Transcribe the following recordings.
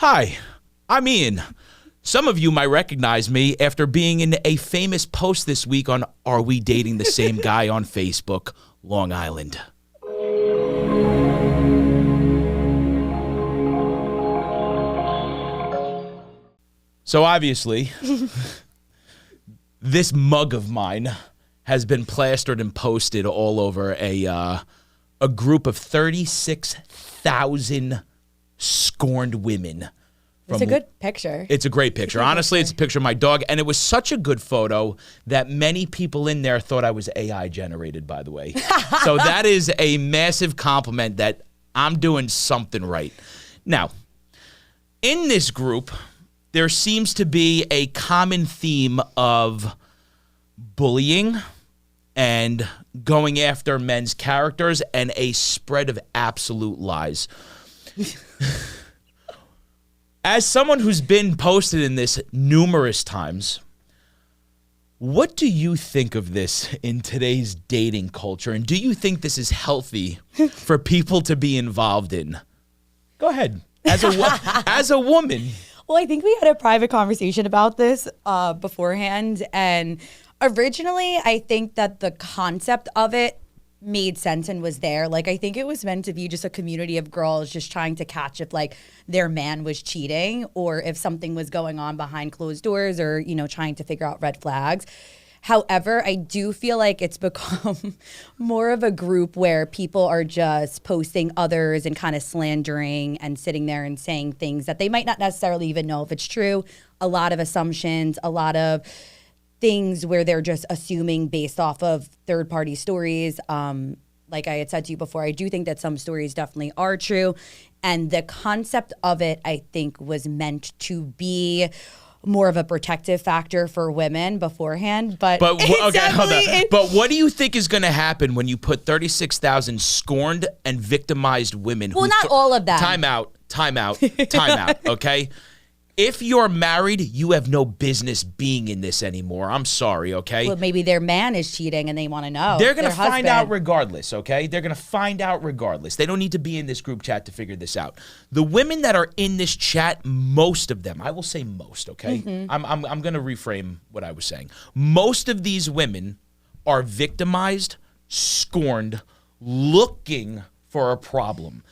Hi, I'm Ian. Some of you might recognize me after being in a famous post this week on Are We Dating the Same Guy on Facebook, Long Island. So obviously, this mug of mine has been plastered and posted all over a group of 36,000 scorned women. It's a good picture. It's a great picture. Honestly, it's a picture of my dog, and it was such a good photo that many people in there thought I was AI generated, by the way. So that is a massive compliment that I'm doing something right. Now, in this group, there seems to be a common theme of bullying and going after men's characters and a spread of absolute lies. As someone who's been posted in this numerous times, what do you think of this in today's dating culture? And do you think this is healthy for people to be involved in? Go ahead. As a woman. Well, I think we had a private conversation about this beforehand. And originally, I think that the concept of it made sense and was there. Like, I think it was meant to be just a community of girls just trying to catch if, like, their man was cheating or if something was going on behind closed doors or, you know, trying to figure out red flags. However, I do feel like it's become more of a group where people are just posting others and kind of slandering and sitting there and saying things that they might not necessarily even know if it's true. A lot of assumptions, a lot of things where they're just assuming based off of third-party stories. Like I had said to you before, I do think that some stories definitely are true. And the concept of it, I think, was meant to be more of a protective factor for women beforehand, but okay, hold on. But what do you think is going to happen when you put 36,000 scorned and victimized women? Well, not all of them. Time out. Okay. If you're married, you have no business being in this anymore. I'm sorry, okay? Well, maybe their man is cheating and they want to know. They're going to find out regardless, okay? They're going to find out regardless. They don't need to be in this group chat to figure this out. The women that are in this chat, most of them, I will say most, okay? Mm-hmm. I'm going to reframe what I was saying. Most of these women are victimized, scorned, looking for a problem.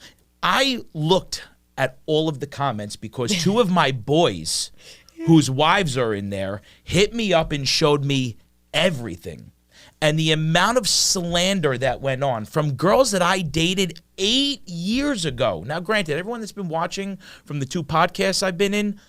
I looked at all of the comments because two of my boys whose wives are in there hit me up and showed me everything. And the amount of slander that went on from girls that I dated 8 years ago. Now, granted, everyone that's been watching from the two podcasts I've been in,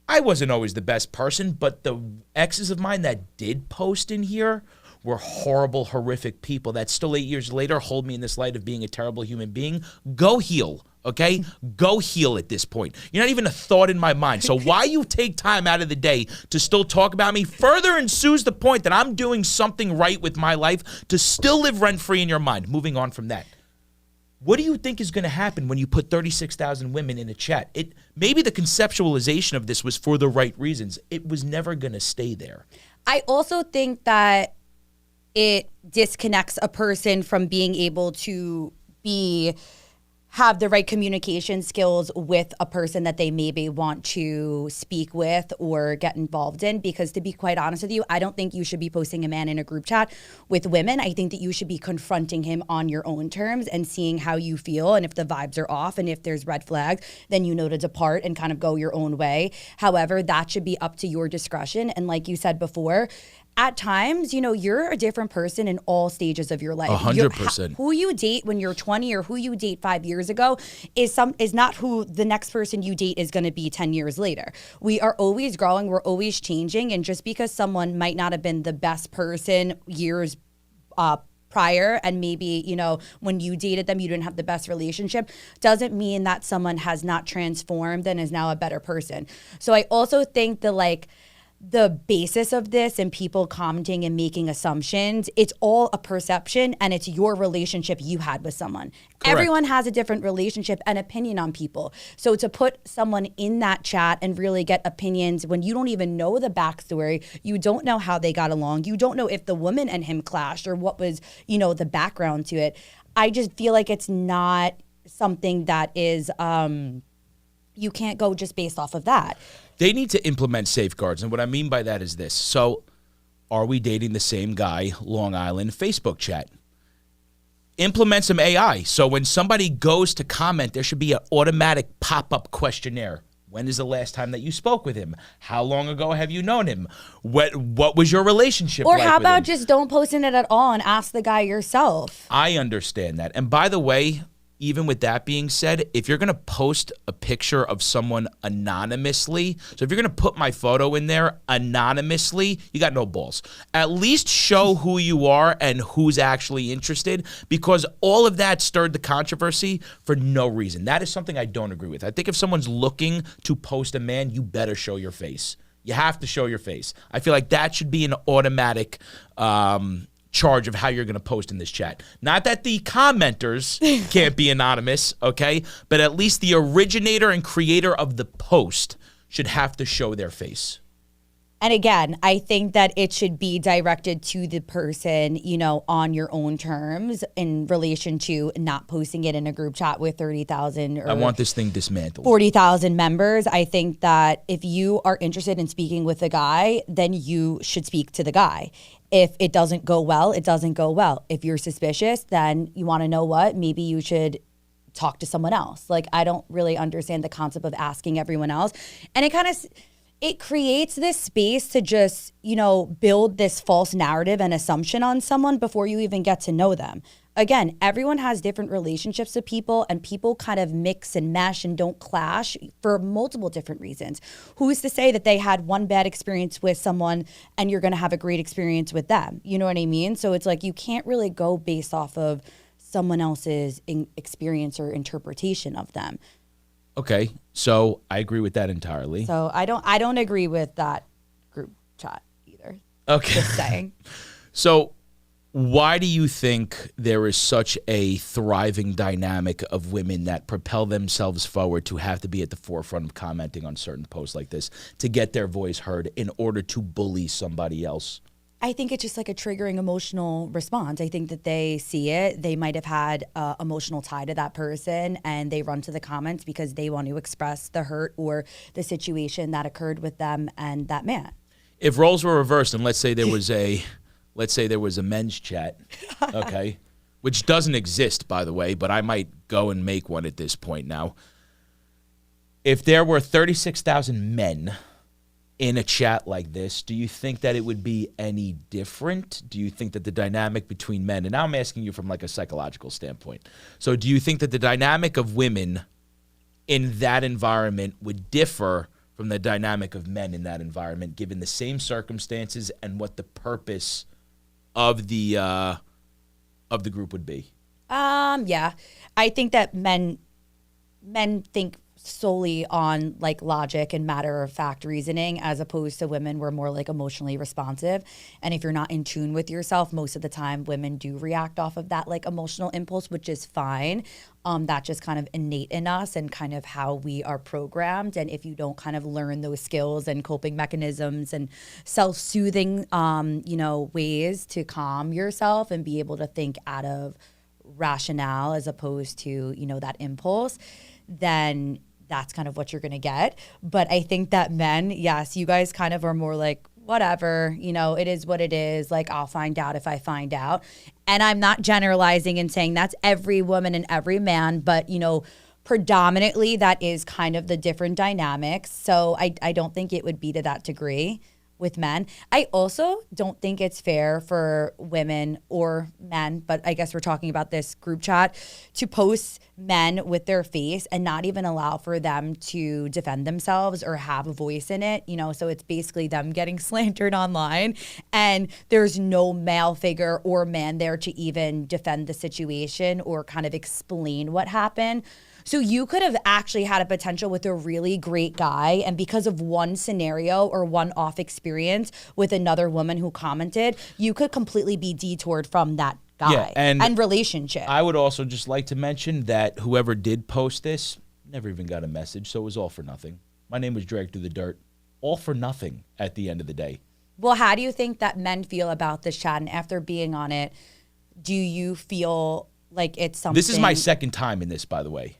I wasn't always the best person, but the exes of mine that did post in here were horrible, horrific people that still 8 years later hold me in this light of being a terrible human being. Go heal. Okay? Go heal at this point. You're not even a thought in my mind. So why you take time out of the day to still talk about me further ensues the point that I'm doing something right with my life to still live rent-free in your mind. Moving on from that. What do you think is going to happen when you put 36,000 women in a chat? Maybe the conceptualization of this was for the right reasons. It was never going to stay there. I also think that it disconnects a person from being able to have the right communication skills with a person that they maybe want to speak with or get involved in. Because to be quite honest with you, I don't think you should be posting a man in a group chat with women. I think that you should be confronting him on your own terms and seeing how you feel. And if the vibes are off and if there's red flags, then you know to depart and kind of go your own way. However, that should be up to your discretion. And like you said before, at times, you know, you're a different person in all stages of your life. 100%. Who you date when you're 20 or who you date 5 years ago is not who the next person you date is going to be 10 years later. We are always growing. We're always changing. And just because someone might not have been the best person years prior, and maybe, you know, when you dated them, you didn't have the best relationship, doesn't mean that someone has not transformed and is now a better person. So I also think that, like, the basis of this and people commenting and making assumptions, it's all a perception and it's your relationship you had with someone. Correct. Everyone has a different relationship and opinion on people. So to put someone in that chat and really get opinions when you don't even know the backstory, you don't know how they got along, you don't know if the woman and him clashed or what was, you know, the background to it. I just feel like it's not something that is, you can't go just based off of that. They need to implement safeguards. And what I mean by that is this. So are we dating the same guy, Long Island, Facebook chat? Implement some AI. So when somebody goes to comment, there should be an automatic pop-up questionnaire. When is the last time that you spoke with him? How long ago have you known him? What was your relationship like with him? Or how about just don't post in it at all and ask the guy yourself? I understand that. And by the way, even with that being said, if you're going to post a picture of someone anonymously, so if you're going to put my photo in there anonymously, you got no balls. At least show who you are and who's actually interested, because all of that stirred the controversy for no reason. That is something I don't agree with. I think if someone's looking to post a man, you better show your face. You have to show your face. I feel like that should be an automatic charge of how you're going to post in this chat. Not that the commenters can't be anonymous, okay? But at least the originator and creator of the post should have to show their face. And again, I think that it should be directed to the person, you know, on your own terms in relation to not posting it in a group chat with 30,000 or I want this thing dismantled. 40,000 members. I think that if you are interested in speaking with a guy, then you should speak to the guy. If it doesn't go well, it doesn't go well. If you're suspicious, then you want to know what? Maybe you should talk to someone else. Like, I don't really understand the concept of asking everyone else. And it creates this space to just, you know, build this false narrative and assumption on someone before you even get to know them. Again, everyone has different relationships with people, and people kind of mix and mesh and don't clash for multiple different reasons. Who's to say that they had one bad experience with someone and you're going to have a great experience with them? You know what I mean? So it's like you can't really go based off of someone else's experience or interpretation of them. Okay, so I agree with that entirely. So I don't agree with that group chat either. Okay. Just saying. So why do you think there is such a thriving dynamic of women that propel themselves forward to have to be at the forefront of commenting on certain posts like this to get their voice heard in order to bully somebody else? I think it's just like a triggering emotional response. I think that they see it. They might have had emotional tie to that person, and they run to the comments because they want to express the hurt or the situation that occurred with them and that man. If roles were reversed, and let's say there was a men's chat, okay, which doesn't exist, by the way, but I might go and make one at this point now. If there were 36,000 men in a chat like this, do you think that it would be any different? Do you think that the dynamic between men, and now I'm asking you from like a psychological standpoint, so do you think that the dynamic of women in that environment would differ from the dynamic of men in that environment, given the same circumstances and what the purpose of the group would be? Yeah. I think that men think solely on like logic and matter of fact reasoning, as opposed to women were more like emotionally responsive. And if you're not in tune with yourself, most of the time women do react off of that like emotional impulse, which is fine. That's just kind of innate in us and kind of how we are programmed. And if you don't kind of learn those skills and coping mechanisms and self-soothing, ways to calm yourself and be able to think out of rationale as opposed to, that impulse, then that's kind of what you're going to get. But I think that men, yes, you guys kind of are more like, whatever, it is what it is. Like, I'll find out if I find out. And I'm not generalizing and saying that's every woman and every man, but, predominantly that is kind of the different dynamics. So I don't think it would be to that degree with men. I also don't think it's fair for women or men, but I guess we're talking about this group chat, to post men with their face and not even allow for them to defend themselves or have a voice in it. So it's basically them getting slandered online, and there's no male figure or man there to even defend the situation or kind of explain what happened. So you could have actually had a potential with a really great guy, and because of one scenario or one off experience with another woman who commented, you could completely be detoured from that guy and relationship. I would also just like to mention that whoever did post this never even got a message, so it was all for nothing. My name was dragged through the dirt. All for nothing at the end of the day. Well, how do you think that men feel about this chat? And after being on it, do you feel like it's something? This is my second time in this, by the way.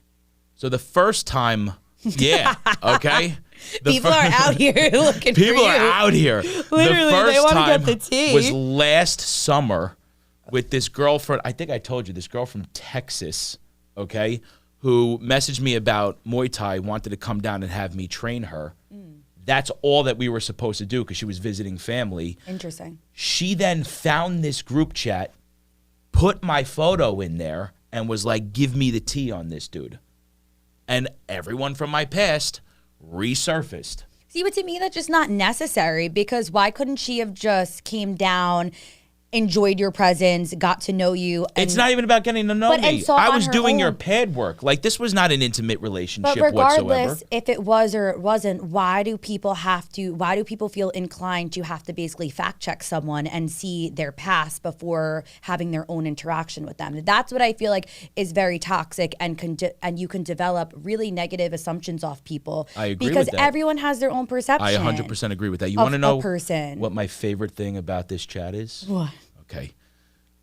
So the first time Yeah, okay? People are out here looking for you. People are out here. Literally, the first they want to time get the tea. was last summer with this girlfriend. I think I told you, this girl from Texas, okay, who messaged me about Muay Thai, wanted to come down and have me train her. That's all that we were supposed to do because she was visiting family. Interesting. She then found this group chat, put my photo in there, and was like, give me the tea on this dude. And everyone from my past resurfaced. See, but to me, that's just not necessary, because why couldn't she have just came down, enjoyed your presence, got to know you? It's not even about getting to know me. I was doing your own. pad work. Like, this was not an intimate relationship But regardless, whatsoever. if it was or it wasn't, why do people feel inclined to have to basically fact check someone and see their past before having their own interaction with them? That's what I feel like is very toxic, and you can develop really negative assumptions off people. I agree because with that. Everyone has their own perception. I 100% agree with that. You of want to know a person. what my favorite thing about this chat is? What? Okay.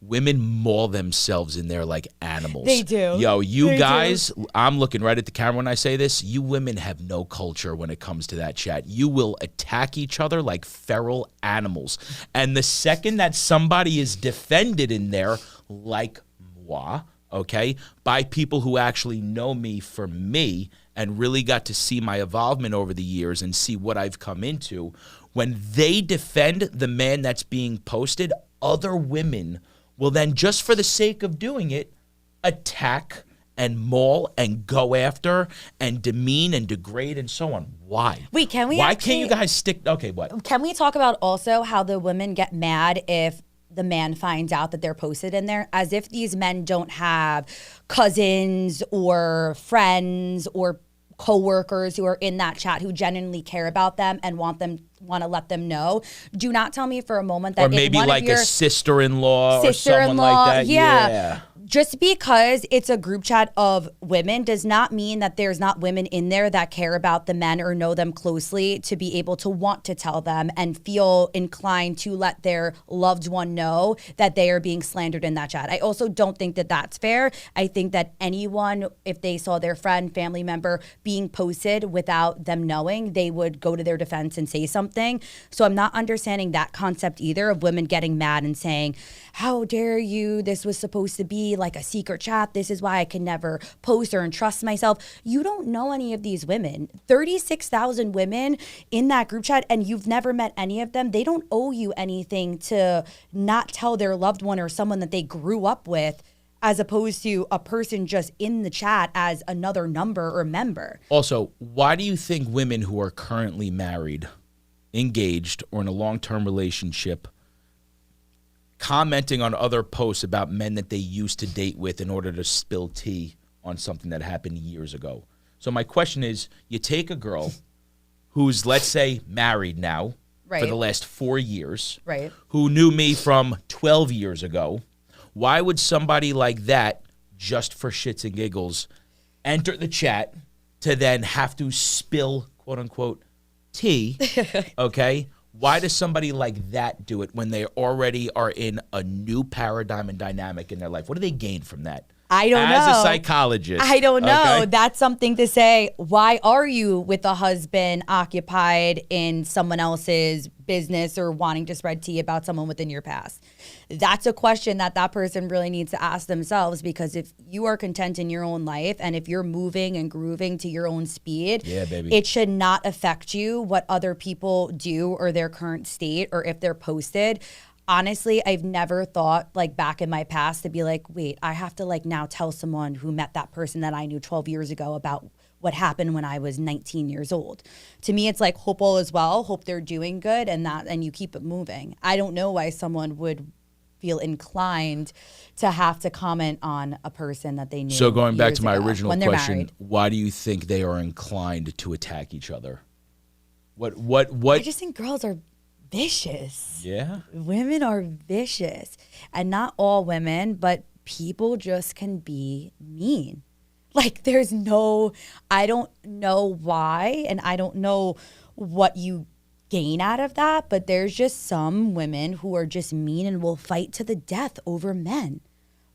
Women maul themselves in there like animals. They do. Yo, you They guys, I'm looking right at the camera when I say this. You women have no culture when it comes to that chat. You will attack each other like feral animals. And the second that somebody is defended in there, like moi, okay, by people who actually know me for me and really got to see my evolvement over the years and see what I've come into, when they defend the man that's being posted, other women will then, just for the sake of doing it, attack and maul and go after and demean and degrade and so on. Why? Wait, can we Why actually- can't you guys stick? Okay, what? Can we talk about also how the women get mad if the man finds out that they're posted in there, as if these men don't have cousins or friends or coworkers who are in that chat who genuinely care about them and want to let them know? Do not tell me for a moment that Or maybe if one like of your a sister-in-law or someone like that. yeah. Just because it's a group chat of women does not mean that there's not women in there that care about the men or know them closely to be able to want to tell them and feel inclined to let their loved one know that they are being slandered in that chat. I also don't think that that's fair. I think that anyone, if they saw their friend, family member being posted without them knowing, they would go to their defense and say something. So I'm not understanding that concept either of women getting mad and saying, how dare you? This was supposed to be like a secret chat. This is why I can never post or entrust myself. You don't know any of these women. 36,000 women in that group chat, and you've never met any of them. They don't owe you anything to not tell their loved one or someone that they grew up with, as opposed to a person just in the chat as another number or member. Also, why do you think women who are currently married, engaged, or in a long-term relationship commenting on other posts about men that they used to date with in order to spill tea on something that happened years ago? So my question is, you take a girl who's, let's say, married now for the last 4 years, who knew me from 12 years ago. Why would somebody like that, just for shits and giggles, enter the chat to then have to spill, quote unquote, tea, okay? Why does somebody like that do it when they already are in a new paradigm and dynamic in their life? What do they gain from that? I don't know. As a psychologist. I don't know. Okay? That's something to say. Why are you with a husband occupied in someone else's business or wanting to spread tea about someone within your past? That's a question that person really needs to ask themselves, because if you are content in your own life and if you're moving and grooving to your own speed, it should not affect you what other people do or their current state or if they're posted. Honestly, I've never thought, like, back in my past to be like, wait, I have to like now tell someone who met that person that I knew 12 years ago about what happened when I was 19 years old. To me, it's like, hope all is well, hope they're doing good, and you keep it moving. I don't know why someone would feel inclined to have to comment on a person that they knew. So going back to my ago, original when they're question, married. why do you think they are inclined to attack each other? What? I just think girls are vicious. Yeah. Women are vicious. And not all women, but people just can be mean. Like, I don't know why, and I don't know what you gain out of that, but there's just some women who are just mean and will fight to the death over men.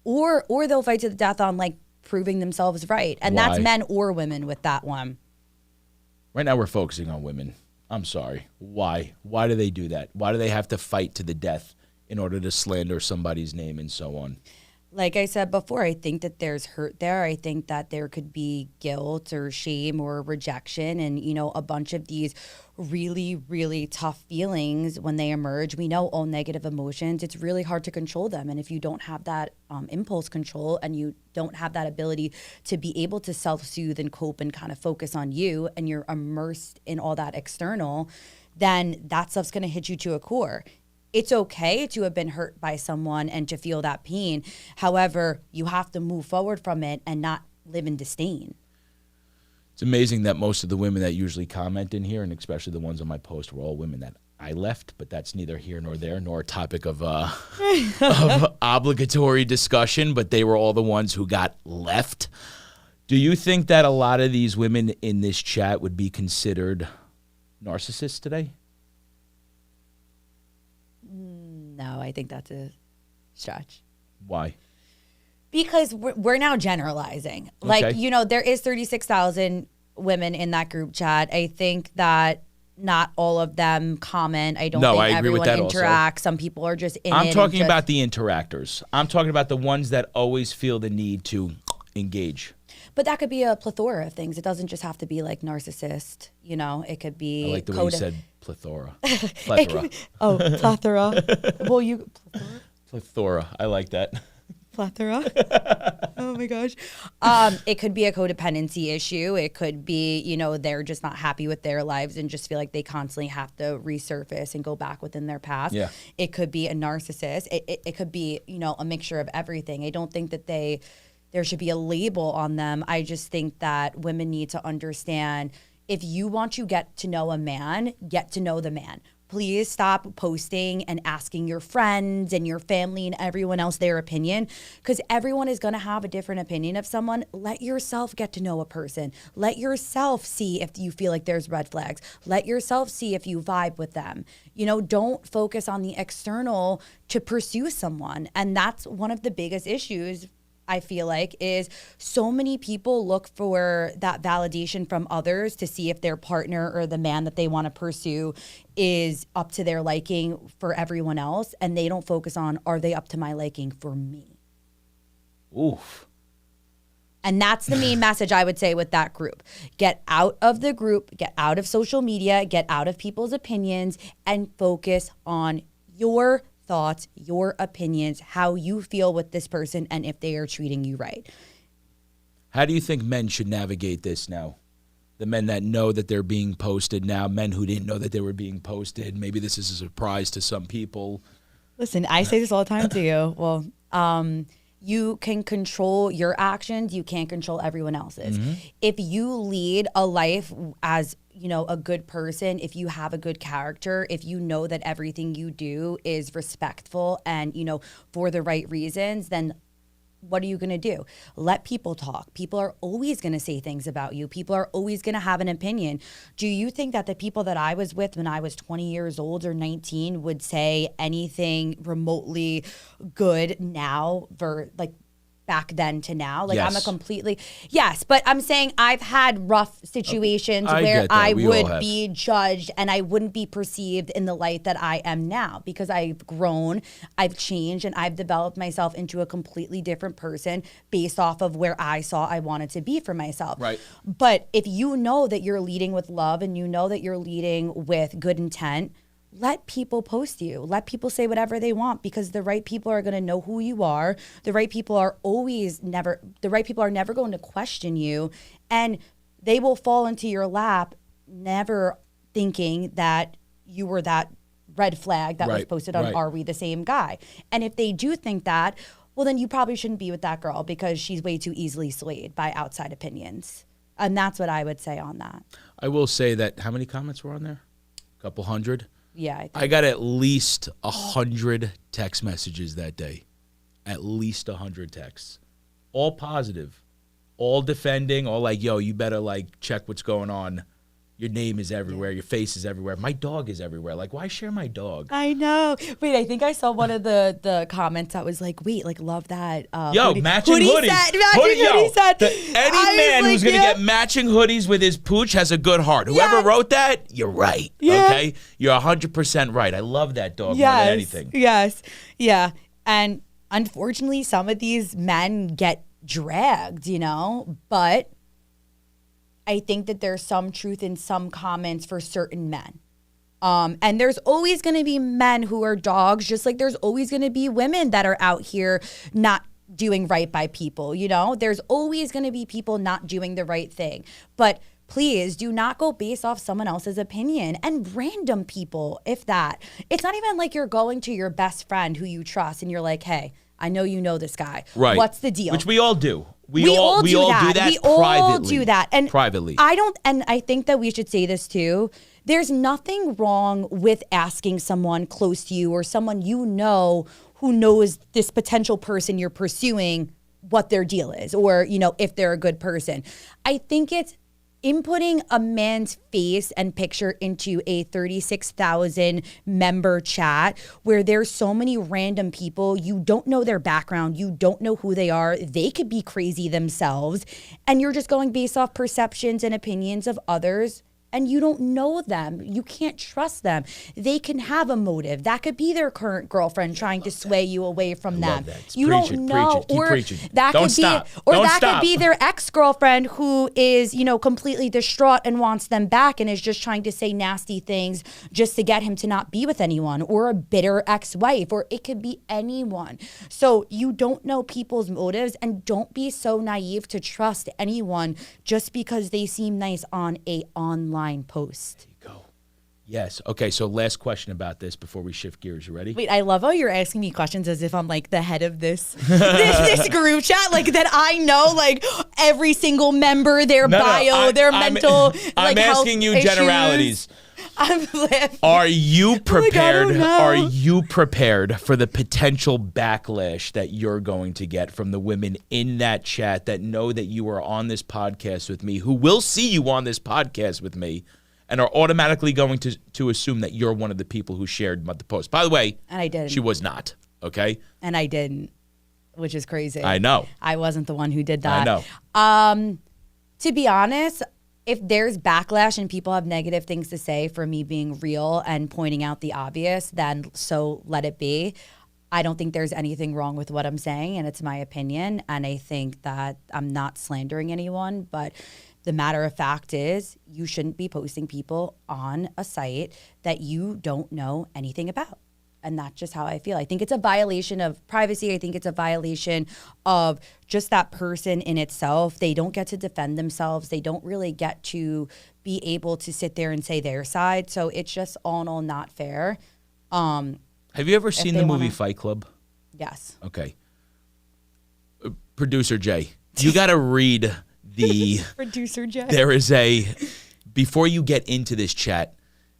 Or they'll fight to the death on, like, proving themselves right. And Why? that's men or women with that one. Right now we're focusing on women. I'm sorry. Why? Why do they do that? Why do they have to fight to the death in order to slander somebody's name and so on? Like I said before, I think that there's hurt there. I think that there could be guilt or shame or rejection and, a bunch of these really, really tough feelings when they emerge. We know all negative emotions. It's really hard to control them. And if you don't have that impulse control and you don't have that ability to be able to self-soothe and cope and kind of focus on you and you're immersed in all that external, then that stuff's going to hit you to a core. It's okay to have been hurt by someone and to feel that pain. However, you have to move forward from it and not live in disdain. It's amazing that most of the women that usually comment in here, and especially the ones on my post, were all women that I left, but that's neither here nor there, nor a topic of obligatory discussion, but they were all the ones who got left. Do you think that a lot of these women in this chat would be considered narcissists today? No, I think that's a stretch. Why? Because we're now generalizing. Okay. Like, there is 36,000 women in that group chat. I think that not all of them comment. I don't think I agree with everyone that interacts. also. Some people are just in it. I'm talking about the interactors. I'm talking about the ones that always feel the need to engage. But that could be a plethora of things. It doesn't just have to be like narcissist. It could be. I like the way you said plethora. Plethora. Plethora. Well, Plethora. I like that. Plethora. Oh my gosh. It could be a codependency issue. It could be, they're just not happy with their lives and just feel like they constantly have to resurface and go back within their past. Yeah. It could be a narcissist. It could be, a mixture of everything. I don't think that there should be a label on them. I just think that women need to understand, if you want to get to know a man, get to know the man. Please stop posting and asking your friends and your family and everyone else their opinion, because everyone is going to have a different opinion of someone. Let yourself get to know a person. Let yourself see if you feel like there's red flags. Let yourself see if you vibe with them. Don't focus on the external to pursue someone. And that's one of the biggest issues, I feel like, is so many people look for that validation from others to see if their partner or the man that they want to pursue is up to their liking for everyone else. And they don't focus on, are they up to my liking for me? Oof. And that's the main message I would say with that group. Get out of the group, get out of social media, get out of people's opinions, and focus on your thoughts, your opinions, how you feel with this person, and if they are treating you right. How do you think men should navigate this now? The men that know that they're being posted now, men who didn't know that they were being posted. Maybe this is a surprise to some people. Listen, I say this all the time to you. Well, you can control your actions. You can't control everyone else's. Mm-hmm. If you lead a life as, a good person, if you have a good character, if you know that everything you do is respectful and, for the right reasons, then what are you going to do? Let people talk. People are always going to say things about you. People are always going to have an opinion. Do you think that the people that I was with when I was 20 years old or 19 would say anything remotely good now back then to now? Like, yes. Yes, but I'm saying I've had rough situations where I would be judged and I wouldn't be perceived in the light that I am now, because I've grown, I've changed, and I've developed myself into a completely different person based off of where I saw I wanted to be for myself. Right. But if you know that you're leading with love and you know that you're leading with good intent, let people post you. Let people say whatever they want, because the right people are going to know who you are. The right people are never going to question you, and they will fall into your lap, never thinking that you were that red flag that was posted on Are We the Same Guy? And if they do think that, well, then you probably shouldn't be with that girl, because she's way too easily swayed by outside opinions. And that's what I would say on that. I will say that, how many comments were on there? A couple hundred? Yeah. I got at least 100 text messages that day. At least 100 texts. All positive. All defending. All like, yo, you better check what's going on. Your name is everywhere. Your face is everywhere. My dog is everywhere. Like, why share my dog? I know. Wait, I think I saw one of the comments that was like, wait, like, love that. Matching hoodies. Hoodie set. Any man who's going to get matching hoodies with his pooch has a good heart. Whoever wrote that, you're right. Yeah. Okay? You're 100% right. I love that dog more than anything. Yes. Yeah. And unfortunately, some of these men get dragged, but I think that there's some truth in some comments for certain men. And there's always going to be men who are dogs, just like there's always going to be women that are out here not doing right by people, There's always going to be people not doing the right thing. But please do not go based off someone else's opinion and random people, if that. It's not even like you're going to your best friend who you trust and you're like, hey, I know you know this guy. Right. What's the deal? Which we all do. We all do that We all do that. And privately. And I think that we should say this too. There's nothing wrong with asking someone close to you or someone who knows this potential person you're pursuing what their deal is or, if they're a good person. I think it's inputting a man's face and picture into a 36,000 member chat where there's so many random people, you don't know their background, you don't know who they are, they could be crazy themselves, and you're just going based off perceptions and opinions of others. And you don't know them. You can't trust them. They can have a motive. That could be their current girlfriend trying to sway you away from them. You don't know. Keep preaching. That could be their ex-girlfriend who is, completely distraught and wants them back and is just trying to say nasty things just to get him to not be with anyone, or a bitter ex-wife, or it could be anyone. So you don't know people's motives, and don't be so naive to trust anyone just because they seem nice on a online post. There you go. Yes. Okay, so last question about this before we shift gears. You ready? Wait, I love how you're asking me questions as if I'm like the head of this this group chat, like that I know like every single member, their bio, their mental I'm asking you generalities. I'm laughing. Are you prepared? Like, are you prepared for the potential backlash that you're going to get from the women in that chat that know that you are on this podcast with me, who will see you on this podcast with me, and are automatically going to assume that you're one of the people who shared the post? By the way, and I didn't. She was not. Okay. And I didn't, which is crazy. I know. I wasn't the one who did that. I know. To be honest, if there's backlash and people have negative things to say for me being real and pointing out the obvious, then so let it be. I don't think there's anything wrong with what I'm saying, and it's my opinion. And I think that I'm not slandering anyone, but the matter of fact is you shouldn't be posting people on a site that you don't know anything about. And that's just how I feel. I think it's a violation of privacy. I think it's a violation of just that person in itself. They don't get to defend themselves. They don't really get to be able to sit there and say their side. So it's just all in all not fair. Have you ever seen the movie Fight Club? Yes. Okay. Producer Jay, you got to read the... Producer Jay. There is before you get into this chat,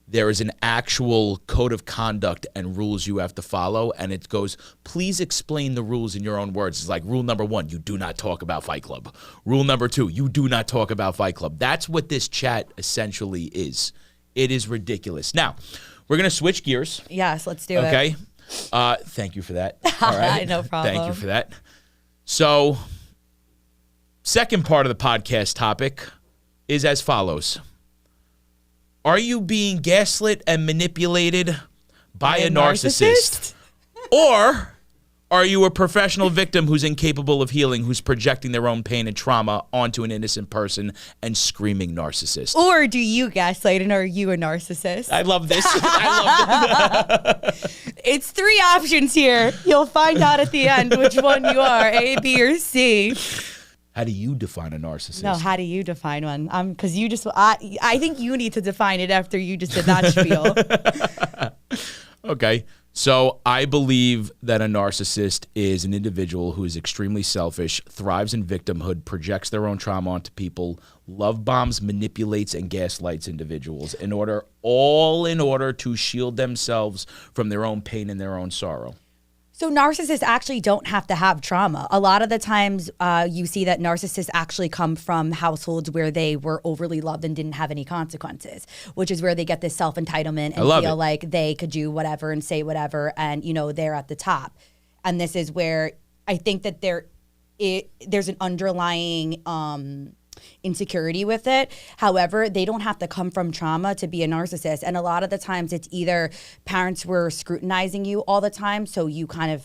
there is an actual code of conduct and rules you have to follow, and it goes, please explain the rules in your own words. It's like, rule number 1, you do not talk about Fight Club. Rule number 2, you do not talk about Fight Club. That's what this chat essentially is. It is ridiculous. Now, we're going to switch gears. Yes, let's do it. Okay. Thank you for that. All right. No problem. Thank you for that. So, second part of the podcast topic is as follows. Are you being gaslit and manipulated by a narcissist? Or are you a professional victim who's incapable of healing, who's projecting their own pain and trauma onto an innocent person and screaming narcissist? Or do you gaslight and are you a narcissist? I love this. I love this. It's 3 options here. You'll find out at the end which one you are, A, B, or C. How do you define a narcissist? No, how do you define one? Because you just, I think you need to define it after you just did that spiel. Okay. So I believe that a narcissist is an individual who is extremely selfish, thrives in victimhood, projects their own trauma onto people, love bombs, manipulates, and gaslights individuals in order to shield themselves from their own pain and their own sorrow. So narcissists actually don't have to have trauma. A lot of the times you see that narcissists actually come from households where they were overly loved and didn't have any consequences, which is where they get this self-entitlement and feel like they could do whatever and say whatever and, they're at the top. And this is where I think that there's an underlying insecurity with it. However, they don't have to come from trauma to be a narcissist. And a lot of the times it's either parents were scrutinizing you all the time, so you kind of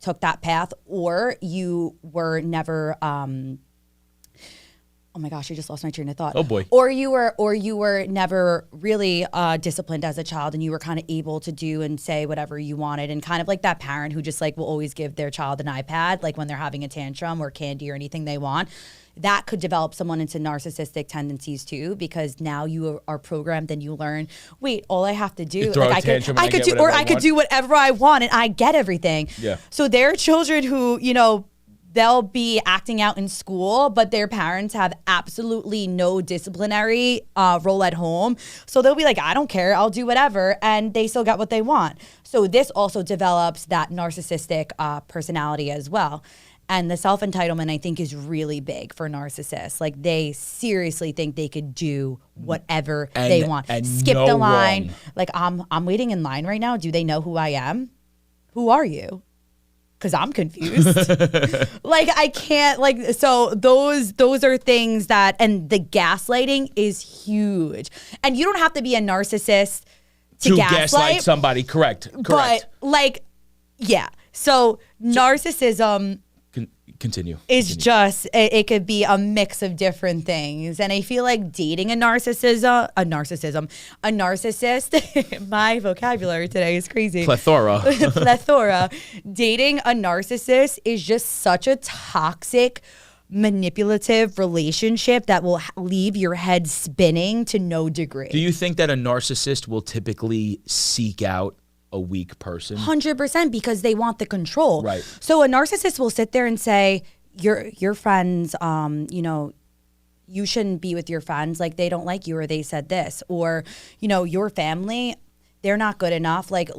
took that path, or you were never oh my gosh, I just lost my train of thought. Oh boy. Or you were never really disciplined as a child, and you were kind of able to do and say whatever you wanted, and kind of like that parent who just like will always give their child an iPad, like when they're having a tantrum, or candy or anything they want. That could develop someone into narcissistic tendencies too, because now you are programmed and you learn, wait, all I have to do, like I could do whatever I want and I get everything. Yeah. So there are children who, they'll be acting out in school, but their parents have absolutely no disciplinary role at home. So they'll be like, I don't care, I'll do whatever. And they still get what they want. So this also develops that narcissistic personality as well. And the self-entitlement, I think, is really big for narcissists. Like, they seriously think they could do whatever they want. And skip no the line. wrong. Like, I'm waiting in line right now. Do they know who I am? Who are you? Because I'm confused. Like, I can't, like, so those are things that, and the gaslighting is huge. And you don't have to be a narcissist to gaslight somebody. Correct. But, like, yeah. So narcissism Continue. Is just, it could be a mix of different things. And I feel like dating a narcissist, my vocabulary today is crazy. Plethora. Dating a narcissist is just such a toxic, manipulative relationship that will leave your head spinning to no degree. Do you think that a narcissist will typically seek out a weak person? 100%, because they want the control. Right. So a narcissist will sit there and say, your friends, you shouldn't be with your friends. Like, they don't like you, or they said this, or, your family, they're not good enough. Like,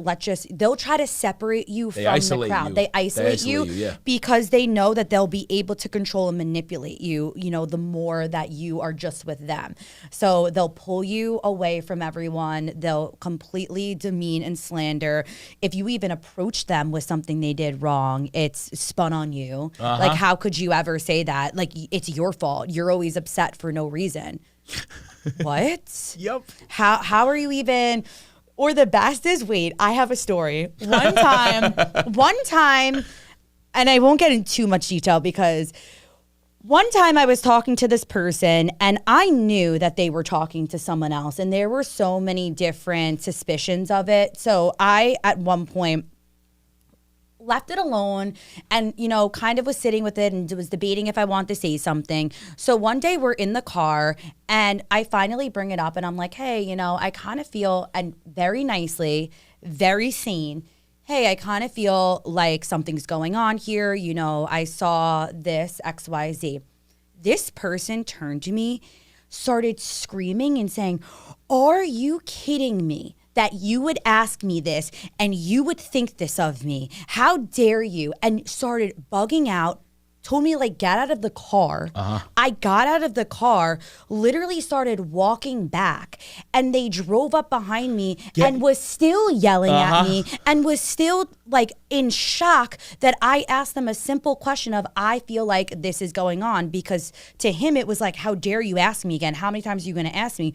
they'll try to separate you from the crowd. They isolate you because they know that they'll be able to control and manipulate you, the more that you are just with them. So they'll pull you away from everyone. They'll completely demean and slander. If you even approach them with something they did wrong, it's spun on you. Like, how could you ever say that? Like, it's your fault. You're always upset for no reason. What? Yep. How are you even... Or the best is, wait, I have a story. One time, and I won't get into too much detail, because one time I was talking to this person and I knew that they were talking to someone else, and there were so many different suspicions of it. So I, at one point, left it alone and, kind of was sitting with it and was debating if I want to say something. So one day we're in the car and I finally bring it up and I'm like, hey, I kind of feel, and very nicely, very sane, hey, I kind of feel like something's going on here. I saw this XYZ. This person turned to me, started screaming and saying, are you kidding me? That you would ask me this and you would think this of me. How dare you? And started bugging out, told me, like, get out of the car. I got out of the car, literally started walking back, and they drove up behind me and was still yelling at me and was still, like, in shock that I asked them a simple question of, I feel like this is going on, because to him it was like, how dare you ask me again? How many times are you going to ask me?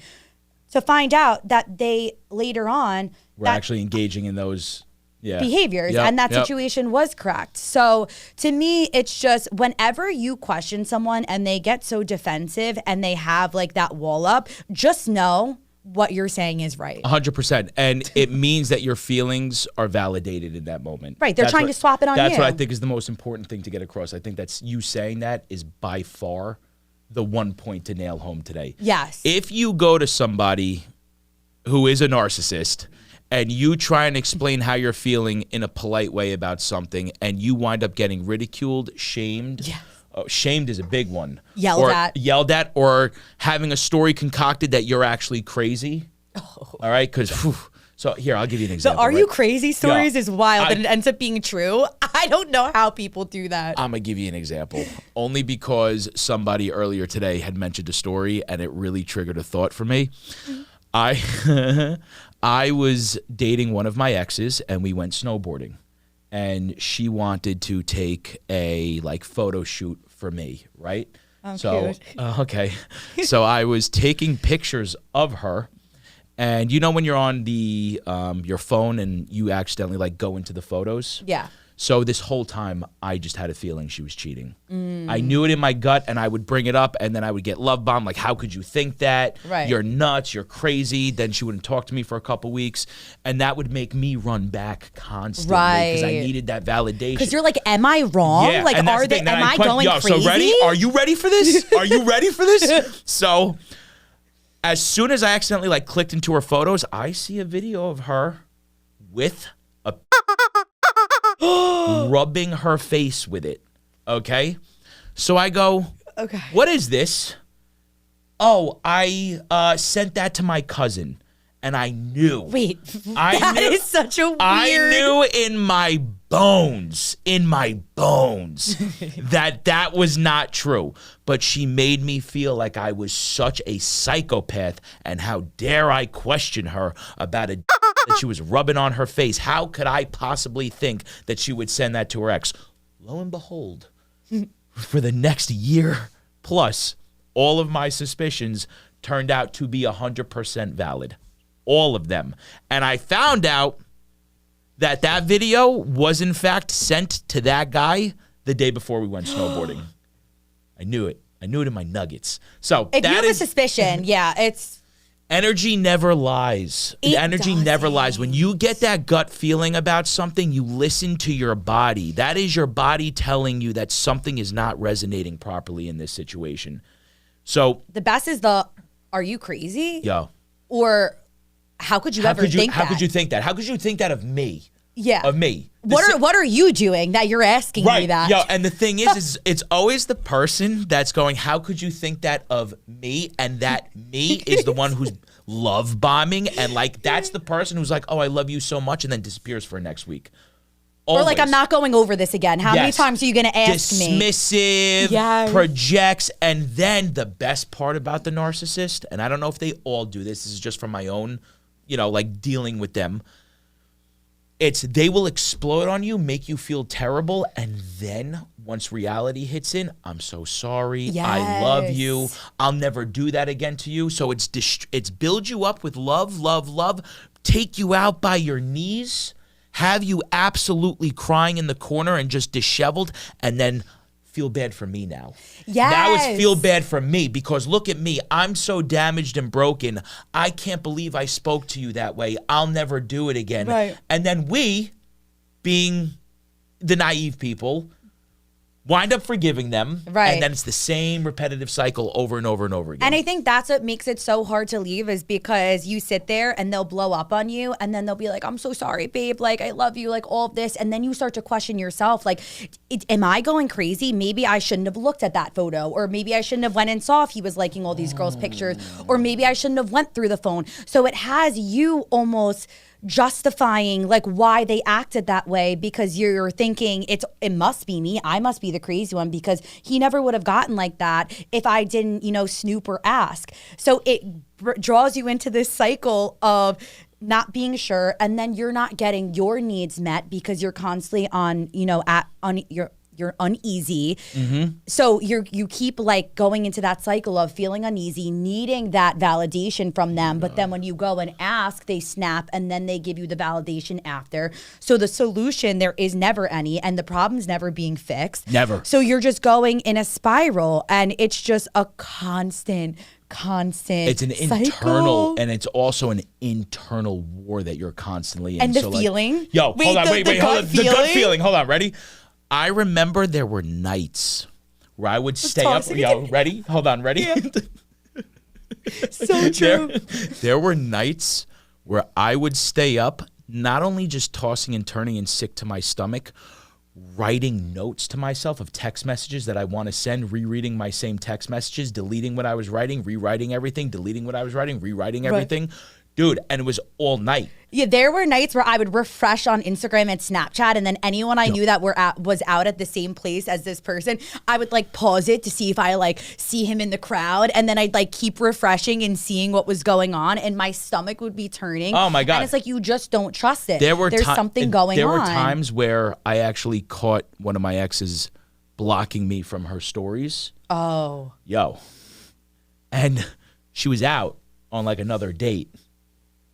To find out that they later on were actually engaging in those behaviors, and that situation was correct. So to me, it's just, whenever you question someone and they get so defensive and they have like that wall up, just know what you're saying is right. 100%. And it means that your feelings are validated in that moment. Right. They're trying to swap it on you. That's what I think is the most important thing to get across. I think that's, you saying that is by far the one point to nail home today. Yes. If you go to somebody who is a narcissist and you try and explain how you're feeling in a polite way about something, and you wind up getting ridiculed, shamed. Yes. Shamed is a big one. Yelled at, or having a story concocted that you're actually crazy. All right, because So here, I'll give you an The example. are you crazy stories Yeah. is wild, and it ends up being true. I don't know how people do that. I'm going to give you an example. Only because somebody earlier today had mentioned a story and it really triggered a thought for me. I I was dating one of my exes and we went snowboarding. And she wanted to take a like photo shoot for me, right? Oh, so cute. Okay. So I was taking pictures of her. And you know when you're on the your phone and you accidentally like go into the photos? Yeah. So this whole time, I just had a feeling she was cheating. I knew it in my gut, and I would bring it up, and then I would get love bombed. Like, how could you think that? Right. You're nuts. You're crazy. Then she wouldn't talk to me for a couple weeks, and that would make me run back constantly because I Right. needed that validation. Because you're like, am I wrong? Yeah, like, and that's are the they? thing. Then Am I question- going Yo, crazy? So ready? Are you ready for this? Are you ready for this? So, as soon as I accidentally like clicked into her photos, I see a video of her with a rubbing her face with it. Okay, so I go, Okay. what is this? Oh, I sent that to my cousin, and I knew. Wait, I that knew- is such a weird. I knew in my bones, that was not true. But she made me feel like I was such a psychopath, and how dare I question her about a that she was rubbing on her face. How could I possibly think that she would send that to her ex? Lo and behold, for the next year plus, all of my suspicions turned out to be 100% valid. All of them. And I found out that that video was in fact sent to that guy the day before we went snowboarding. I knew it. I knew it in my nuggets. So If you that have a is suspicion, yeah, it's energy never lies. It Energy never lies. doesn't. When you get that gut feeling about something, you listen to your body. That is your body telling you that something is not resonating properly in this situation. So, the best is the are you crazy? yo, Or how could you ever think how that? could you think that? How could you think that of me? Yeah. Of me. What are you doing that you're asking me that? Yo, and the thing is it's always the person that's going, how could you think that of me? And that me is the one who's love bombing. And like, that's the person who's like, oh, I love you so much, and then disappears for next week. Or like, Always. I'm not going over this again. How many Yes. times are you going to ask me? Dismissive, Yes. projects, and then the best part about the narcissist, and I don't know if they all do this is just from my own, like dealing with them. It's they will explode on you, make you feel terrible, and then once reality hits in, I'm so sorry. I love you. Yes. I'll never do that again to you. So it's build you up with love, love, love, take you out by your knees, have you absolutely crying in the corner and just disheveled, and then feel bad for me now. Now it's Yes. feel bad for me because look at me. I'm so damaged and broken. I can't believe I spoke to you that way. I'll never do it again. Right. And then we, being the naive people, wind up forgiving them. Right. And then it's the same repetitive cycle over and over and over again. And I think that's what makes it so hard to leave is because you sit there and they'll blow up on you and then they'll be like, I'm so sorry, babe. Like, I love you, like all of this. And then you start to question yourself, like, am I going crazy? Maybe I shouldn't have looked at that photo, or maybe I shouldn't have went and saw if he was liking all these girls' pictures, or maybe I shouldn't have went through the phone. So it has you almost justifying like why they acted that way because you're thinking it must be me. I must be the crazy one because he never would have gotten like that if I didn't, snoop or ask. So it draws you into this cycle of not being sure, and then you're not getting your needs met because you're constantly on, you're uneasy. Mm-hmm. So you keep like going into that cycle of feeling uneasy, needing that validation from them. But then when you go and ask, they snap and then they give you the validation after. So the solution, there is never any, and the problem's never being fixed. Never. So you're just going in a spiral, and it's just a constant. It's an cycle. internal, and it's also an internal war that you're constantly in. And the So, like, feeling? yo, Wait, hold on, the wait, hold gut on. The gut feeling? feeling. Hold on, ready? I remember there were nights where I would stay up. tossing Yo, it. ready? Hold on, ready? So true. There were nights where I would stay up, not only just tossing and turning and sick to my stomach, writing notes to myself of text messages that I want to send, rereading my same text messages, deleting what I was writing, rewriting everything, deleting what I was writing, rewriting everything. Dude, and it was all night. Yeah, there were nights where I would refresh on Instagram and Snapchat, and then anyone I knew that was out at the same place as this person, I would like pause it to see if I like see him in the crowd, and then I'd like keep refreshing and seeing what was going on, and my stomach would be turning. Oh my God. And it's like you just don't trust it. There's something going on. There were times where I actually caught one of my exes blocking me from her stories. Oh. Yo. And she was out on like another date.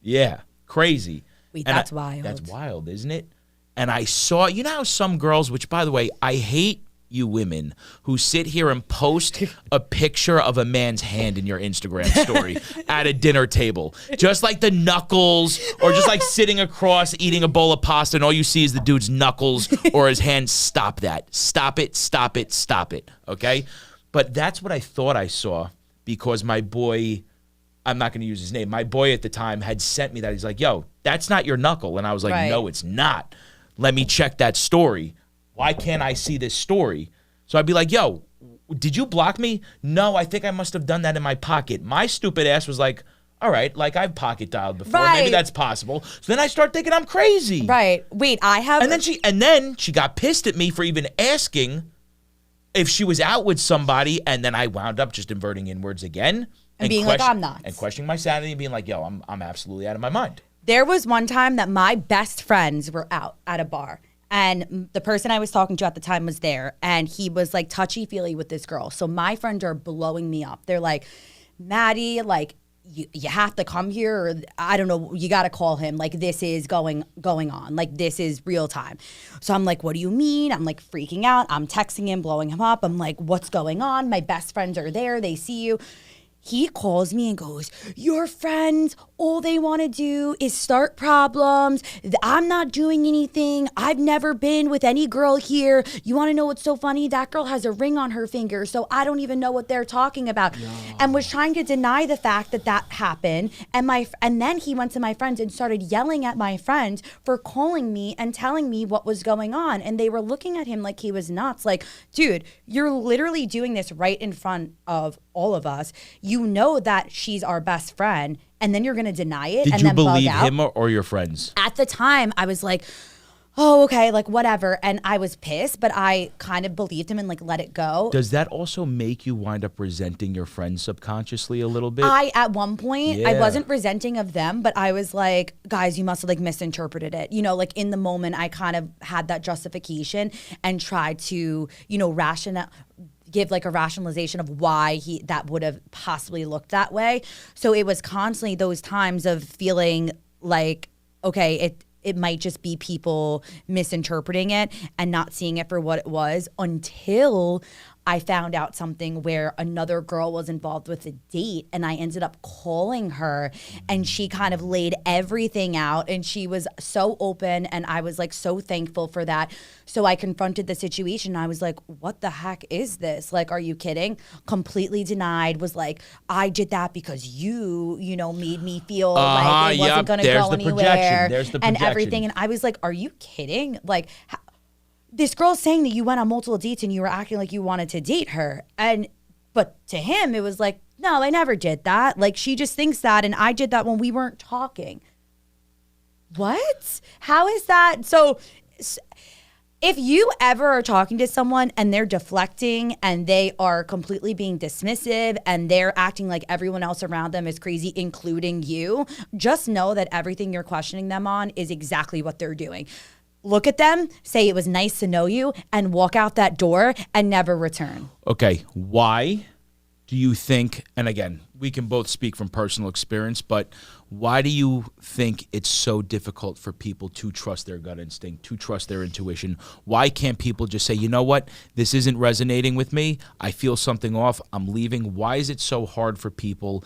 Yeah. Crazy. Wait, that's wild. That's wild, isn't it? And I saw, you know how some girls, which by the way, I hate you women who sit here and post a picture of a man's hand in your Instagram story at a dinner table. Just like the knuckles, or just like sitting across eating a bowl of pasta and all you see is the dude's knuckles or his hand. Stop that. Stop it, stop it, stop it. Okay? But that's what I thought I saw because my boy, I'm not going to use his name, my boy at the time had sent me that. He's like, yo, that's not your knuckle. And I was like, right. No, it's not. Let me check that story. Why can't I see this story? So I'd be like, yo, did you block me? No, I think I must have done that in my pocket. My stupid ass was like, all right, like I've pocket dialed before. Right. Maybe that's possible. So then I start thinking I'm crazy. Right. Wait, I have. And then she got pissed at me for even asking if she was out with somebody. And then I wound up just inverting inwards again. And being like, I'm not. And questioning my sanity and being like, yo, I'm absolutely out of my mind. There was one time that my best friends were out at a bar. And the person I was talking to at the time was there, and he was like touchy-feely with this girl. So my friends are blowing me up. They're like, Maddie, like, you have to come here, or I don't know, you got to call him. Like, this is going on. Like, this is real time. So I'm like, what do you mean? I'm like freaking out. I'm texting him, blowing him up. I'm like, what's going on? My best friends are there. They see you. He calls me and goes, your friends, all they want to do is start problems. I'm not doing anything. I've never been with any girl here. You want to know what's so funny? That girl has a ring on her finger, so I don't even know what they're talking about. No. And was trying to deny the fact that that happened. And then he went to my friends and started yelling at my friends for calling me and telling me what was going on. And they were looking at him like he was nuts. Like, dude, you're literally doing this right in front of all of us. You know that she's our best friend, and then you're going to deny it. Did you believe him or your friends? At the time, I was like, oh, okay, like whatever. And I was pissed, but I kind of believed him and like let it go. Does that also make you wind up resenting your friends subconsciously a little bit? At one point, I wasn't resenting of them, but I was like, guys, you must have like misinterpreted it. You know, like in the moment, I kind of had that justification and tried to, you know, give like a rationalization of why that would have possibly looked that way. So it was constantly those times of feeling like, okay, it might just be people misinterpreting it and not seeing it for what it was, until I found out something where another girl was involved with a date, and I ended up calling her, and she kind of laid everything out, and she was so open, and I was like so thankful for that. So I confronted the situation. I was like, what the heck is this? Like, are you kidding? Completely denied, was like, I did that because you know, made me feel like it wasn't going to go anywhere. There's the projection. And everything. And I was like, are you kidding? Like, this girl's saying that you went on multiple dates and you were acting like you wanted to date her. But to him, it was like, no, I never did that. Like, she just thinks that, and I did that when we weren't talking. What? How is that? So if you ever are talking to someone and they're deflecting and they are completely being dismissive and they're acting like everyone else around them is crazy, including you, just know that everything you're questioning them on is exactly what they're doing. Look at them, say it was nice to know you, and walk out that door and never return. Okay, why do you think, and again, we can both speak from personal experience, but why do you think it's so difficult for people to trust their gut instinct, to trust their intuition? Why can't people just say, you know what, this isn't resonating with me, I feel something off, I'm leaving? Why is it so hard for people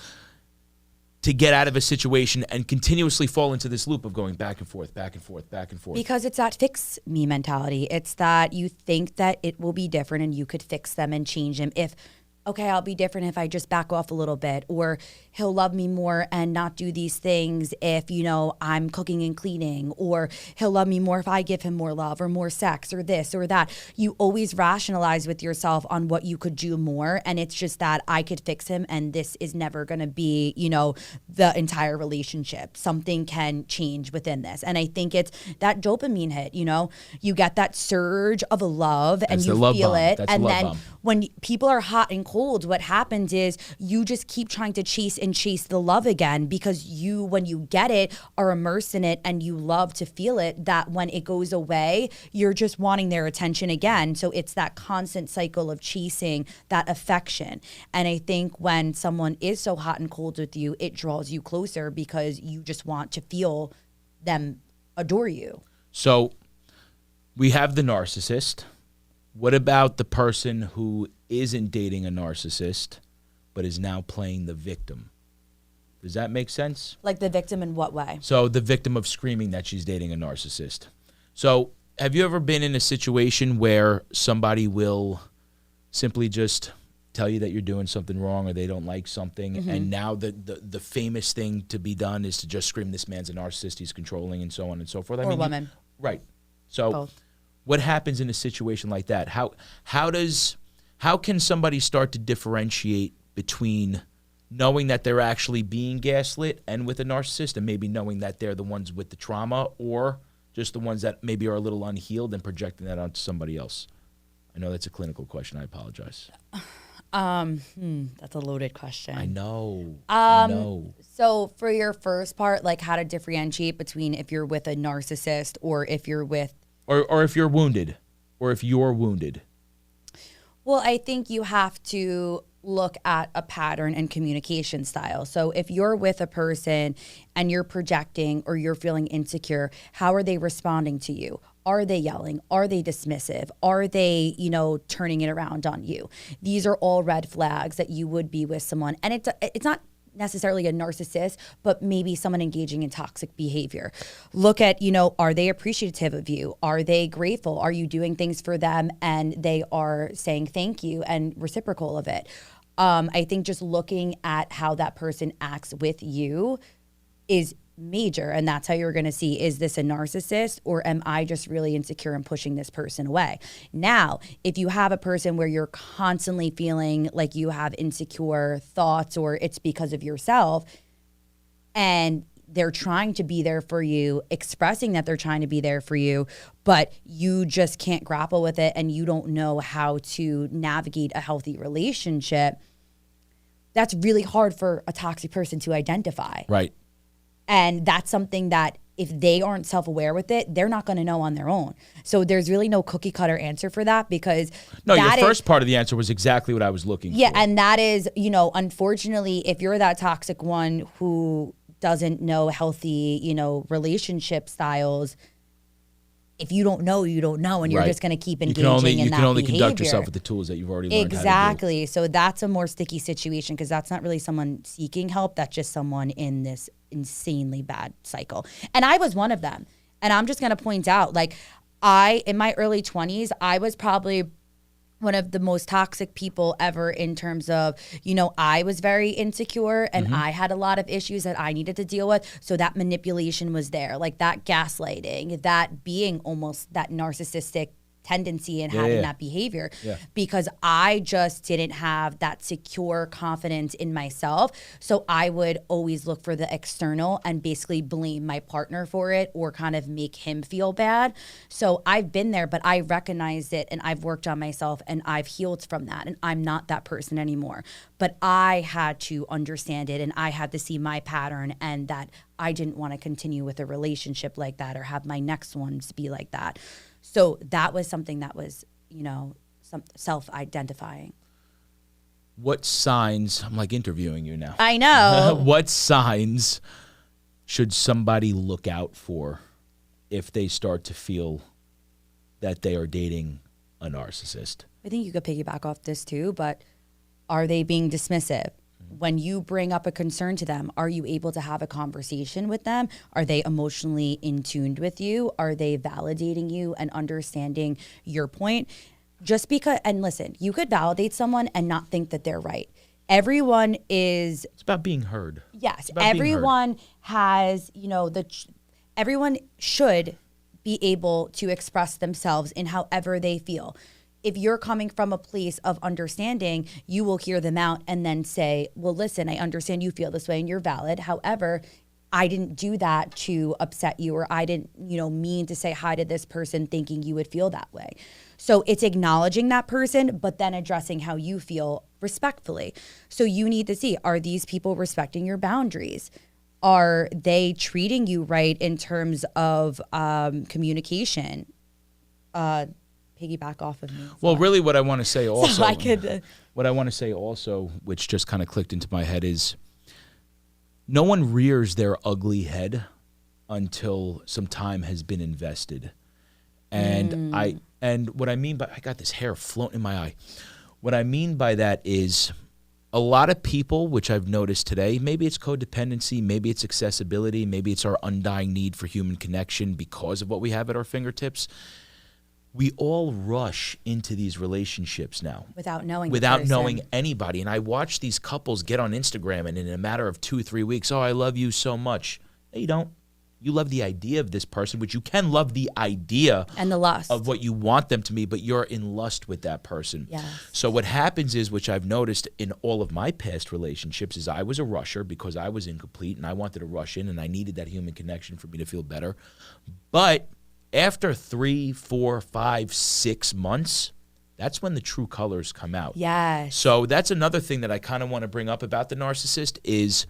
to get out of a situation and continuously fall into this loop of going back and forth, back and forth, back and forth? Because it's that fix me mentality. It's that you think that it will be different and you could fix them and change them. If okay, I'll be different if I just back off a little bit, or he'll love me more and not do these things if, I'm cooking and cleaning, or he'll love me more if I give him more love or more sex or this or that. You always rationalize with yourself on what you could do more. And it's just that I could fix him and this is never going to be, the entire relationship. Something can change within this. And I think it's that dopamine hit, you get that surge of a love and you feel it. And then when people are hot and cold, what happens is you just keep trying to chase the love again, because you, when you get it, are immersed in it and you love to feel it, that when it goes away, you're just wanting their attention again. So it's that constant cycle of chasing that affection. And I think when someone is so hot and cold with you, it draws you closer because you just want to feel them adore you. So we have the narcissist. What about the person who isn't dating a narcissist but is now playing the victim? Does that make sense? Like the victim in what way? So the victim of screaming that she's dating a narcissist. So have you ever been in a situation where somebody will simply just tell you that you're doing something wrong or they don't like something, and now the famous thing to be done is to just scream, this man's a narcissist, he's controlling, and so on and so forth? Or woman. Right. So both. What happens in a situation like that? How can somebody start to differentiate between knowing that they're actually being gaslit and with a narcissist, and maybe knowing that they're the ones with the trauma, or just the ones that maybe are a little unhealed and projecting that onto somebody else? I know that's a clinical question. I apologize. That's a loaded question. I know. So for your first part, like how to differentiate between if you're with a narcissist or if you're with... Or if you're wounded, or if you're wounded. Well, I think you have to look at a pattern and communication style. So if you're with a person and you're projecting or you're feeling insecure, how are they responding to you? Are they yelling? Are they dismissive? Are they, turning it around on you? These are all red flags that you would be with someone. And it's not necessarily a narcissist, but maybe someone engaging in toxic behavior. Look at, are they appreciative of you? Are they grateful? Are you doing things for them and they are saying thank you and reciprocal of it? I think just looking at how that person acts with you is major. And that's how you're going to see, is this a narcissist or am I just really insecure and pushing this person away? Now, if you have a person where you're constantly feeling like you have insecure thoughts or it's because of yourself, and they're trying to be there for you, expressing that they're trying to be there for you, but you just can't grapple with it and you don't know how to navigate a healthy relationship, that's really hard for a toxic person to identify. Right. And that's something that if they aren't self-aware with it, they're not going to know on their own. So there's really no cookie cutter answer for that, because your first part of the answer was exactly what I was looking for. Yeah, and that is, unfortunately, if you're that toxic one who doesn't know healthy, relationship styles, if you don't know, you don't know, and you're just going to keep engaging in that behavior. You can only conduct yourself with the tools that you've already learned Exactly. So that's a more sticky situation, because that's not really someone seeking help. That's just someone in this insanely bad cycle. And I was one of them. And I'm just going to point out, in my early 20s, I was probably one of the most toxic people ever in terms of, I was very insecure and I had a lot of issues that I needed to deal with. So that manipulation was there, like that gaslighting, that being almost that narcissistic tendency and having that behavior, because I just didn't have that secure confidence in myself. So I would always look for the external and basically blame my partner for it or kind of make him feel bad. So I've been there, but I recognized it and I've worked on myself and I've healed from that. And I'm not that person anymore. But I had to understand it and I had to see my pattern, and that I didn't want to continue with a relationship like that or have my next ones be like that. So that was something that was, some self-identifying. What signs, I'm like interviewing you now. I know. What signs should somebody look out for if they start to feel that they are dating a narcissist? I think you could piggyback off this too, but are they being dismissive? When you bring up a concern to them, are you able to have a conversation with them? Are they emotionally in tune with you? Are they validating you and understanding your point? just because, and listen, you could validate someone and not think that they're right. Everyone is. It's about being heard. Yes. Everyone has, everyone should be able to express themselves in however they feel. If you're coming from a place of understanding, you will hear them out and then say, well, listen, I understand you feel this way and you're valid. However, I didn't do that to upset you, or I didn't, mean to say hi to this person thinking you would feel that way. So it's acknowledging that person, but then addressing how you feel respectfully. So you need to see, are these people respecting your boundaries? Are they treating you right in terms of communication? Piggyback off of me. Well, really what I want to say also, so I could, what I want to say also, which just kind of clicked into my head, is no one rears their ugly head until some time has been invested. And what I mean by, I got this hair floating in my eye. What I mean by that is a lot of people, which I've noticed today, maybe it's codependency, maybe it's accessibility, maybe it's our undying need for human connection because of what we have at our fingertips. We all rush into these relationships now. Without knowing anybody. And I watch these couples get on Instagram and in a matter of 2-3 weeks, oh, I love you so much. No, you don't. You love the idea of this person, which you can love the idea and the lust of what you want them to be, but you're in lust with that person. Yes. So what happens is, which I've noticed in all of my past relationships, is I was a rusher because I was incomplete and I wanted to rush in and I needed that human connection for me to feel better. But after 3, 4, 5, 6 months, that's when the true colors come out. Yes. So that's another thing that I kind of want to bring up about the narcissist is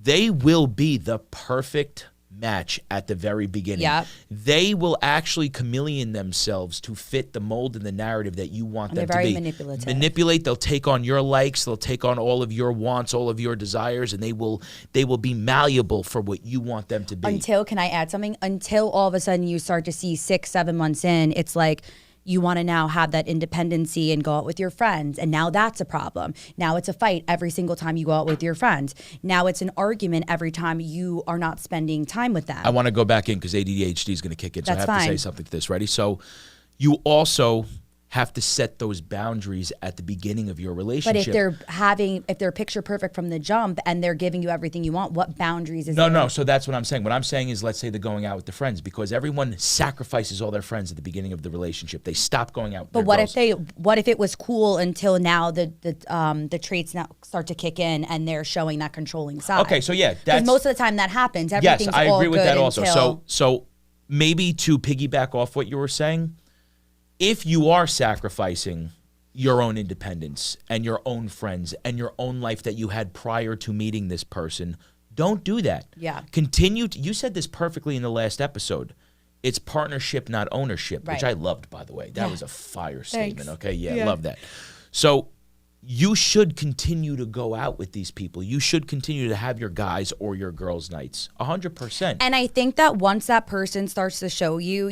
they will be the perfect match at the very beginning. Yep. They will actually chameleon themselves to fit the mold and the narrative that you want them to be. They're very manipulative. Manipulate, they'll take on your likes, they'll take on all of your wants, all of your desires, and they will be malleable for what you want them to be. Until, can I add something? Until all of a sudden you start to see 6, 7 months in, it's like you want to now have that independency and go out with your friends. And now that's a problem. Now it's a fight every single time you go out with your friends. Now it's an argument every time you are not spending time with them. I want to go back in because ADHD is going to kick in, so That's I have fine. to say something to this. Ready? So you also have to set those boundaries at the beginning of your relationship. But if they're picture perfect from the jump and they're giving you everything you want, what boundaries is there? No. So that's what I'm saying. What I'm saying is, let's say they're going out with the friends, because everyone sacrifices all their friends at the beginning of the relationship. They stop going out with But what if it was cool until now the traits now start to kick in and they're showing that controlling side? Okay, so yeah, because most of the time that happens. Everything's yes, I agree with that also. Until, So maybe to piggyback off what you were saying, if you are sacrificing your own independence and your own friends and your own life that you had prior to meeting this person, don't do that. Yeah. Continue to, you said this perfectly in the last episode. It's partnership, not ownership, which Right. I loved, by the way. That was a fire statement. Thanks. Okay, yeah, love that. So you should continue to go out with these people. You should continue to have your guys or your girls' nights, 100%. And I think that once that person starts to show you,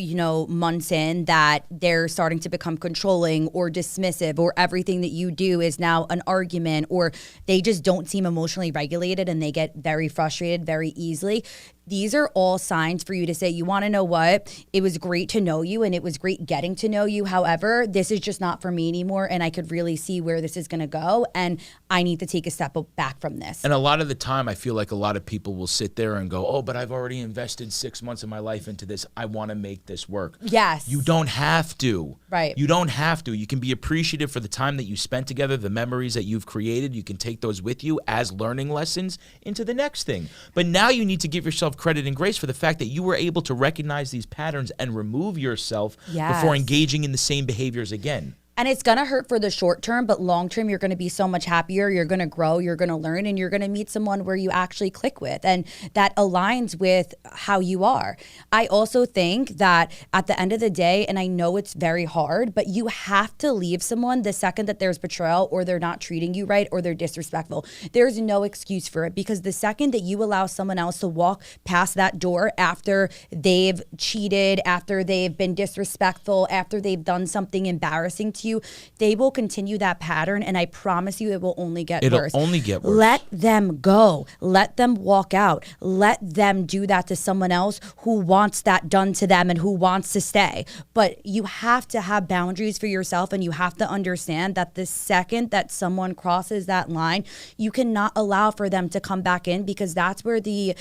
months in, that they're starting to become controlling or dismissive, or everything that you do is now an argument, or they just don't seem emotionally regulated and they get very frustrated very easily, these are all signs for you to say, you want to know what? It was great to know you and it was great getting to know you. However, this is just not for me anymore, and I could really see where this is going to go, and I need to take a step back from this. And a lot of the time, I feel like a lot of people will sit there and go, oh, but I've already invested 6 months of my life into this. I want to make this work. Yes. You don't have to. Right. You don't have to. You can be appreciative for the time that you spent together, the memories that you've created. You can take those with you as learning lessons into the next thing. But now you need to give yourself credit and grace for the fact that you were able to recognize these patterns and remove yourself before engaging in the same behaviors again. And it's going to hurt for the short term, but long term, you're going to be so much happier. You're going to grow, you're going to learn, and you're going to meet someone where you actually click with and that aligns with how you are. I also think that at the end of the day, and I know it's very hard, but you have to leave someone the second that there's betrayal or they're not treating you right or they're disrespectful. There's no excuse for it, because the second that you allow someone else to walk past that door after they've cheated, after they've been disrespectful, after they've done something embarrassing to you, you, they will continue that pattern. And I promise you, it will only get It'll worse. only get worse. Let them go. Let them walk out. Let them do that to someone else who wants that done to them and who wants to stay. But you have to have boundaries for yourself, and you have to understand that the second that someone crosses that line, you cannot allow for them to come back in, because that's where the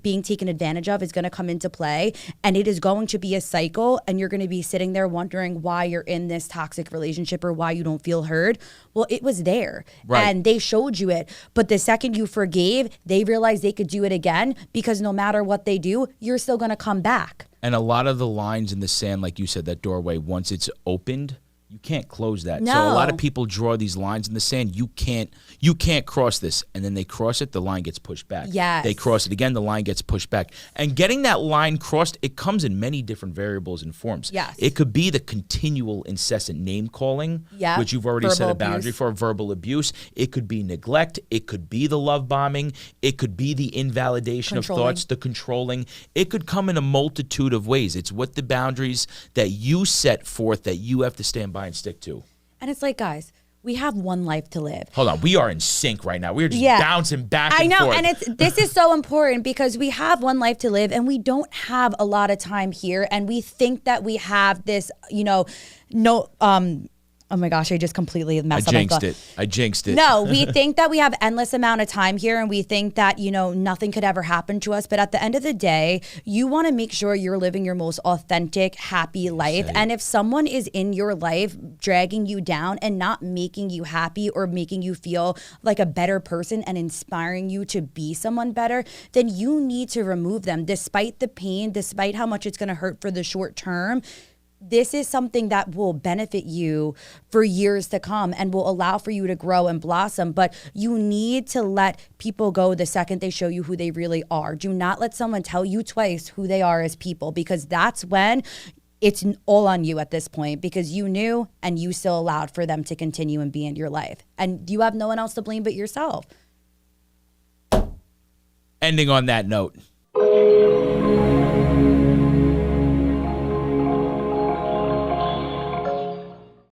being taken advantage of is going to come into play. And it is going to be a cycle, and you're going to be sitting there wondering why you're in this toxic relationship or why you don't feel heard. Well, it was there, right, and they showed you it. But the second you forgave, they realized they could do it again, because no matter what they do, you're still going to come back. And a lot of the lines in the sand, like you said, that doorway, once it's opened, you can't close that. No. So a lot of people draw these lines in the sand. You can't cross this. And then they cross it, the line gets pushed back. Yes. They cross it again, the line gets pushed back. And getting that line crossed, it comes in many different variables and forms. Yes. It could be the continual incessant name calling, Yeah. which you've already Verbal set a boundary abuse. for, verbal abuse. It could be neglect. It could be the love bombing. It could be the invalidation of Controlling. thoughts, the controlling. It could come in a multitude of ways. It's what the boundaries that you set forth that you have to stand by and stick to. And it's like, guys, we have one life to live. Hold on, we are in sync right now. We're just Yeah. bouncing back I and know, forth. and this is so important, because we have one life to live, and we don't have a lot of time here, and we think that we have this, oh my gosh, I just completely messed up. I jinxed it. No, we think that we have endless amount of time here, and we think that, nothing could ever happen to us. But at the end of the day, you want to make sure you're living your most authentic, happy life. And if someone is in your life dragging you down and not making you happy or making you feel like a better person and inspiring you to be someone better, then you need to remove them, despite the pain, despite how much it's going to hurt for the short term. This is something that will benefit you for years to come and will allow for you to grow and blossom. But you need to let people go the second they show you who they really are. Do not let someone tell you twice who they are as people, because that's when it's all on you at this point, because you knew and you still allowed for them to continue and be in your life. And you have no one else to blame but yourself. Ending on that note.